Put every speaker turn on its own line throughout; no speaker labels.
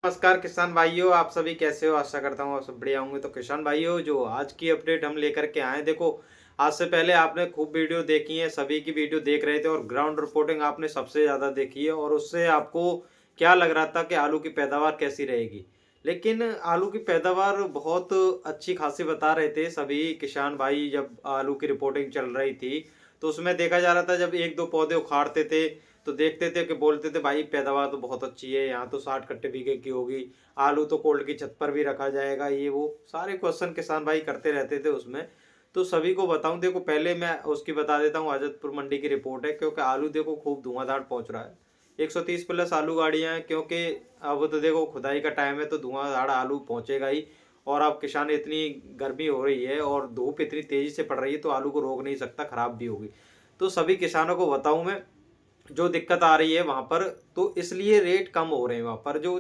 नमस्कार किसान भाइयों, आप सभी कैसे हो? आशा करता हूँ आप सब बढ़िया होंगे। तो किसान भाइयों, जो आज की अपडेट हम लेकर के आए, देखो आज से पहले आपने खूब वीडियो देखी है, सभी की वीडियो देख रहे थे और ग्राउंड रिपोर्टिंग आपने सबसे ज़्यादा देखी है और उससे आपको क्या लग रहा था कि आलू की पैदावार कैसी रहेगी। लेकिन आलू की पैदावार बहुत अच्छी खासी बता रहे थे सभी किसान भाई। जब आलू की रिपोर्टिंग चल रही थी तो उसमें देखा जा रहा था, जब एक दो पौधे उखाड़ते थे तो देखते थे कि बोलते थे भाई पैदावार तो बहुत अच्छी है, यहाँ तो 60 कट्टे बीघे की होगी, आलू तो कोल्ड की छत पर भी रखा जाएगा, ये वो सारे क्वेश्चन किसान भाई करते रहते थे उसमें। तो सभी को बताऊं, देखो पहले मैं उसकी बता देता हूँ, आजतपुर मंडी की रिपोर्ट है, क्योंकि आलू देखो खूब धुआंधार पहुंच रहा है। 130 प्लस आलू गाड़ियां हैं, क्योंकि अब तो देखो खुदाई का टाइम है तो धुआंधार आलू पहुंचेगा ही। और अब किसान, इतनी गर्मी हो रही है और धूप इतनी तेजी से पड़ रही है तो आलू को रोक नहीं सकता, खराब भी होगी। तो सभी किसानों को बताऊं मैं, जो दिक्कत आ रही है वहां पर, तो इसलिए रेट कम हो रहे हैं वहां पर। जो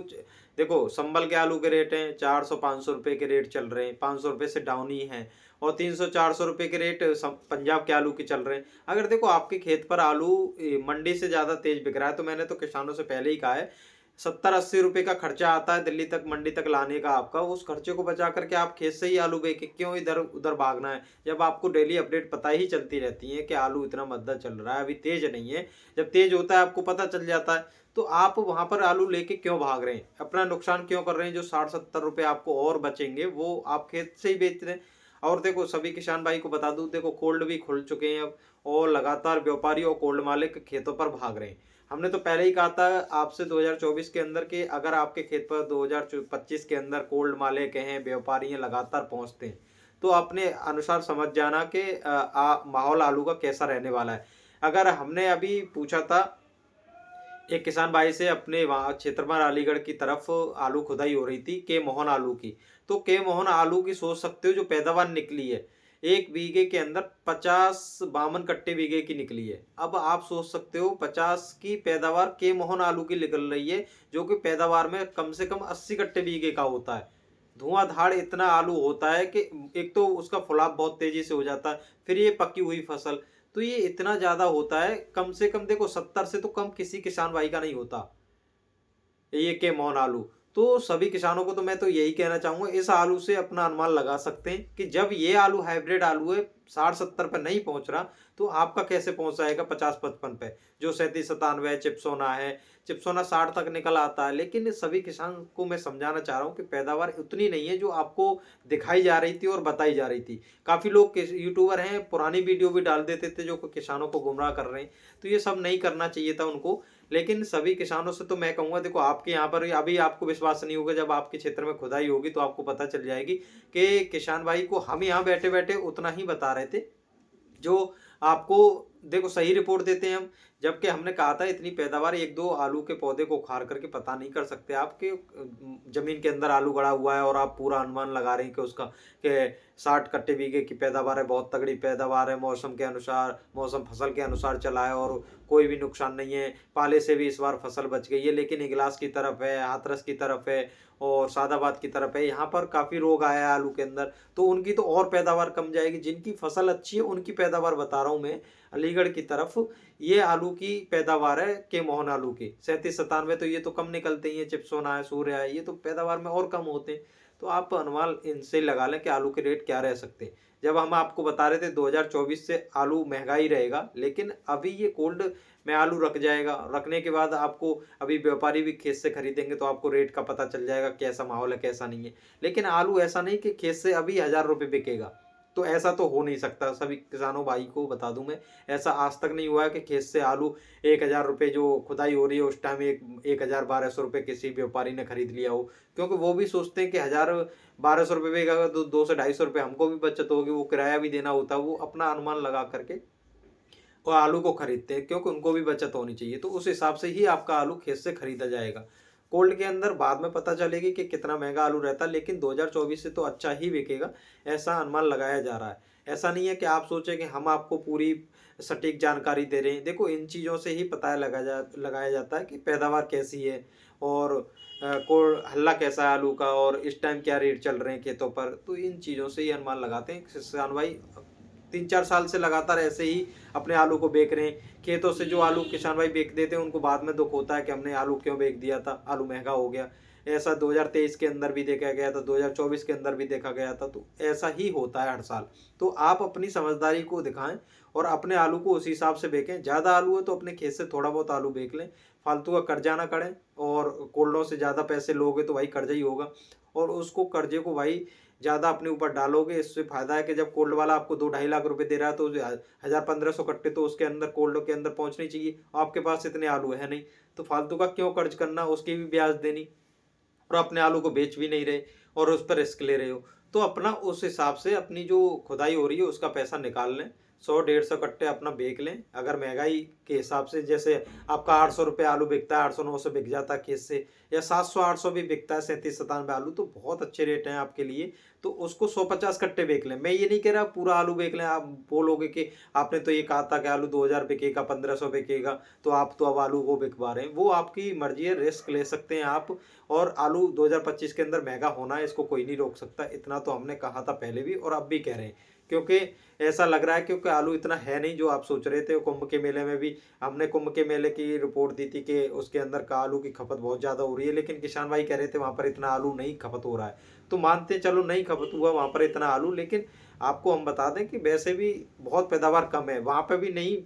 देखो संभल के आलू के रेट हैं 400-500 रुपए के रेट चल रहे हैं, 500 रुपए से डाउन ही हैं। और 300-400 रुपए के रेट पंजाब के आलू के चल रहे हैं। अगर देखो आपके खेत पर आलू मंडी से ज्यादा तेज बिक रहा है, तो मैंने तो किसानों से पहले ही कहा है, 70-80 रुपए का खर्चा आता है दिल्ली तक मंडी तक लाने का आपका, उस खर्चे को बचा करके आप खेत से ही आलू बेचे, क्यों इधर उधर भागना है? जब आपको डेली अपडेट पता ही चलती रहती है कि आलू इतना मद्दा चल रहा है, अभी तेज नहीं है। जब तेज होता है आपको पता चल जाता है, तो आप वहां पर आलू लेके क्यों भाग रहे हैं? अपना नुकसान क्यों कर रहे हैं? जो 60-70 रुपए आपको और बचेंगे वो आप खेत से ही बेच रहे हैं। और देखो सभी किसान भाई को बता दूं, देखो कोल्ड भी खुल चुके हैं अब, और लगातार व्यापारी और कोल्ड मालिक खेतों पर भाग रहे हैं। हमने तो पहले ही कहा था आपसे 2024 के अंदर के, अगर आपके खेत पर 2025 के अंदर कोल्ड मालिक हैं, व्यापारी हैं, लगातार पहुंचते हैं, तो अपने अनुसार समझ जाना कि माहौल आलू का कैसा रहने वाला है। अगर हमने अभी पूछा था एक किसान भाई से, अपने वहाँ क्षेत्र में अलीगढ़ की तरफ आलू खुदाई हो रही थी के मोहन आलू की, तो के मोहन आलू की सोच सकते हो जो पैदावार निकली है, 1 बीघे के अंदर 50-52 कट्टे बीघे की निकली है। अब आप सोच सकते हो 50 की पैदावार के मोहन आलू की निकल रही है, जो कि पैदावार में कम से कम 80 कट्टे बीघे का होता है। धुआंधार इतना आलू होता है कि एक तो उसका फुलाव बहुत तेजी से हो जाता है, फिर ये पकी हुई फसल, तो ये इतना ज्यादा होता है, कम से कम देखो 70 से तो कम किसी किसान भाई का नहीं होता ये के मोहन आलू। तो सभी किसानों को तो मैं तो यही कहना चाहूंगा, इस आलू से अपना अनुमान लगा सकते हैं कि जब ये आलू हाइब्रिड आलू है 60-70 पे नहीं पहुंच रहा, तो आपका कैसे पहुंच जाएगा 50-55 पे? जो 37-97 चिप्सोना है, चिप्सोना 60 तक निकल आता है। लेकिन सभी किसान को मैं समझाना चाह रहा हूँ कि पैदावार उतनी नहीं है जो आपको दिखाई जा रही थी और बताई जा रही थी। काफी लोग यूट्यूबर हैं, पुरानी वीडियो भी डाल देते थे जो किसानों को गुमराह कर रहे हैं, तो ये सब नहीं करना चाहिए था उनको। लेकिन सभी किसानों से तो मैं कहूंगा, देखो आपके यहाँ पर अभी आपको विश्वास नहीं होगा, जब आपके क्षेत्र में खुदाई होगी तो आपको पता चल जाएगी कि किसान भाई को हम यहाँ बैठे बैठे उतना ही बता रहे थे जो आपको, देखो सही रिपोर्ट देते हैं हम। जबकि हमने कहा था इतनी पैदावार, एक दो आलू के पौधे को उखाड़ करके पता नहीं कर सकते आपके जमीन के अंदर आलू गड़ा हुआ है और आप पूरा अनुमान लगा रहे हैं कि उसका के 60 कट्टे बीघे की पैदावार है, बहुत तगड़ी पैदावार है, मौसम के अनुसार, मौसम फसल के अनुसार चला है और कोई भी नुकसान नहीं है, पाले से भी इस बार फसल बच गई है। लेकिन इगलास की तरफ है, हाथरस की तरफ है और सादाबाद की तरफ है, यहाँ पर काफी रोग आया है आलू के अंदर, तो उनकी तो और पैदावार कम जाएगी। जिनकी फसल अच्छी है उनकी पैदावार बता रहा हूँ मैं। अलीगढ़ की तरफ ये आलू की पैदावार है के मोहन आलू की 37-97, तो ये तो कम निकलते ही है, चिप्सोना है, सूर्य है, ये तो पैदावार में और कम होते हैं। तो आप अनुमान इनसे लगा लें कि आलू के रेट क्या रह सकते हैं। जब हम आपको बता रहे थे 2024 से आलू महंगा ही रहेगा, लेकिन अभी ये कोल्ड में आलू रख जाएगा, रखने के बाद आपको, अभी व्यापारी भी खेत से खरीदेंगे तो आपको रेट का पता चल जाएगा कैसा माहौल है कैसा नहीं है। लेकिन आलू ऐसा नहीं कि खेत से अभी 1000 रुपये बिकेगा, तो ऐसा तो हो नहीं सकता। सभी किसानों भाई को बता दूं मैं, ऐसा आज तक नहीं हुआ है कि खेत से आलू 1000 रुपये जो खुदाई हो रही है उस टाइम 1000-1200 रुपये किसी व्यापारी ने खरीद लिया हो। क्योंकि वो भी सोचते हैं कि 1000-1200 रुपये बिकेगा तो 200-250 रुपये हमको भी बचत होगी, वो किराया भी देना होता है, वो अपना अनुमान लगा करके और आलू को खरीदते हैं, क्योंकि उनको भी बचत होनी चाहिए। तो उस हिसाब से ही आपका आलू खेत से खरीदा जाएगा। कोल्ड के अंदर बाद में पता चलेगी कि कितना महंगा आलू रहता है, लेकिन 2024 से तो अच्छा ही बिकेगा, ऐसा अनुमान लगाया जा रहा है। ऐसा नहीं है कि आप सोचें कि हम आपको पूरी सटीक जानकारी दे रहे हैं। देखो इन चीज़ों से ही पता लगाया जाता है कि पैदावार कैसी है और को हल्ला कैसा है आलू का, और इस टाइम क्या रेट चल रहे हैं खेतों पर। तो इन चीज़ों से ही अनुमान लगाते हैं किसान भाई। 3-4 साल से लगातार ऐसे ही अपने आलू को बेच रहे हैं। खेतों से जो आलू किसान भाई बेच देते हैं उनको बाद में दुख होता है कि हमने आलू क्यों बेच दिया था, आलू महंगा हो गया। ऐसा 2023 के अंदर भी देखा गया था, 2024 के अंदर भी देखा गया था। तो ऐसा ही होता है हर साल। तो आप अपनी समझदारी को दिखाएं और अपने आलू को उसी हिसाब से बेचें। ज़्यादा आलू है तो अपने खेत से थोड़ा बहुत आलू बेच लें, फालतू का कर्जा ना करें। और कोल्डों से ज़्यादा पैसे लोगे तो भाई कर्जा ही होगा, और उसको कर्जे को भाई ज़्यादा अपने ऊपर डालोगे। इससे फायदा है कि जब कोल्ड वाला आपको 2-2.5 लाख रुपए दे रहा है तो 1,000-1,500 कट्टे तो उसके अंदर कोल्ड के अंदर पहुंचनी चाहिए। आपके पास इतने आलू है नहीं, तो फालतू का क्यों कर्ज करना, उसकी भी ब्याज देनी, और अपने आलू को बेच भी नहीं रहे और उस पर रिस्क ले रहे हो। तो अपना उस हिसाब से अपनी जो खुदाई हो रही है उसका पैसा निकाल लें, 100-150 कट्टे अपना बेच लें। अगर महंगाई के हिसाब से जैसे आपका 800 रुपये आलू बिकता है, 800-900 बिक जाता है खेत से, या 700-800 भी बिकता है 37-97 आलू, तो बहुत अच्छे रेट हैं आपके लिए। तो उसको 150 कट्टे बेच लें। मैं ये नहीं कह रहा पूरा आलू बेच लें। आप बोलोगे कि आपने तो ये कहा था कि आलू 2000 बिकेगा, 1500 बिकेगा, तो आप तो अब आलू को बिकवा रहे हैं। वो आपकी मर्जी है, रिस्क ले सकते हैं आप। और आलू 2025 के अंदर महंगा होना है, इसको कोई नहीं रोक सकता। इतना तो हमने कहा था पहले भी और अब भी कह रहे हैं, क्योंकि ऐसा लग रहा है क्योंकि आलू इतना है नहीं जो आप सोच रहे थे। कुंभ के मेले में भी हमने कुंभ के मेले की रिपोर्ट दी थी कि उसके अंदर का आलू की खपत बहुत ज़्यादा हो रही है, लेकिन किसान भाई कह रहे थे वहाँ पर इतना आलू नहीं खपत हो रहा है। तो मानते चलो नहीं खपत हुआ वहाँ पर इतना आलू, लेकिन आपको हम बता दें कि वैसे भी बहुत पैदावार कम है वहाँ पर भी। नहीं,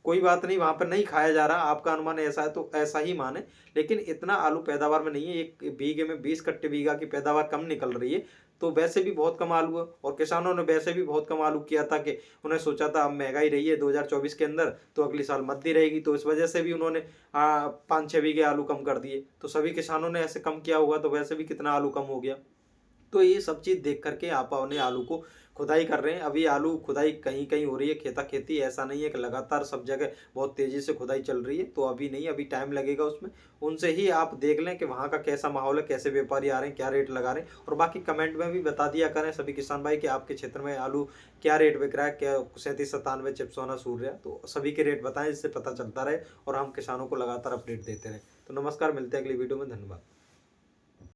कोई बात नहीं, वहाँ पर नहीं खाया जा रहा, आपका अनुमान ऐसा है तो ऐसा ही माने, लेकिन इतना आलू पैदावार में नहीं है। एक बीघे में 20 कट्टे बीघा की पैदावार कम निकल रही है, तो वैसे भी बहुत कम आलू है। और किसानों ने वैसे भी बहुत कम आलू किया था कि उन्हें सोचा था अब महंगाई रही है 2024 के अंदर तो अगली साल मद्दी रहेगी, तो इस वजह से भी उन्होंने 5-6 बीघे आलू कम कर दिए। तो सभी किसानों ने ऐसे कम किया होगा, तो वैसे भी कितना आलू कम हो गया। तो ये सब चीज़ देख करके आप अपने आलू को खुदाई कर रहे हैं। अभी आलू खुदाई कहीं कहीं हो रही है, खेता खेती, ऐसा नहीं है कि लगातार सब जगह बहुत तेज़ी से खुदाई चल रही है। तो अभी नहीं, अभी टाइम लगेगा उसमें। उनसे ही आप देख लें कि वहाँ का कैसा माहौल है, कैसे व्यापारी आ रहे हैं, क्या रेट लगा रहे हैं। और बाकी कमेंट में भी बता दिया करें सभी किसान भाई कि आपके क्षेत्र में आलू क्या रेट बिक रहा है, क्या 37-97 चिप्सोना सूर्या, तो सभी के रेट बताएं जिससे पता चलता रहे और हम किसानों को लगातार अपडेट देते रहें। तो नमस्कार, मिलते हैं अगली वीडियो में। धन्यवाद।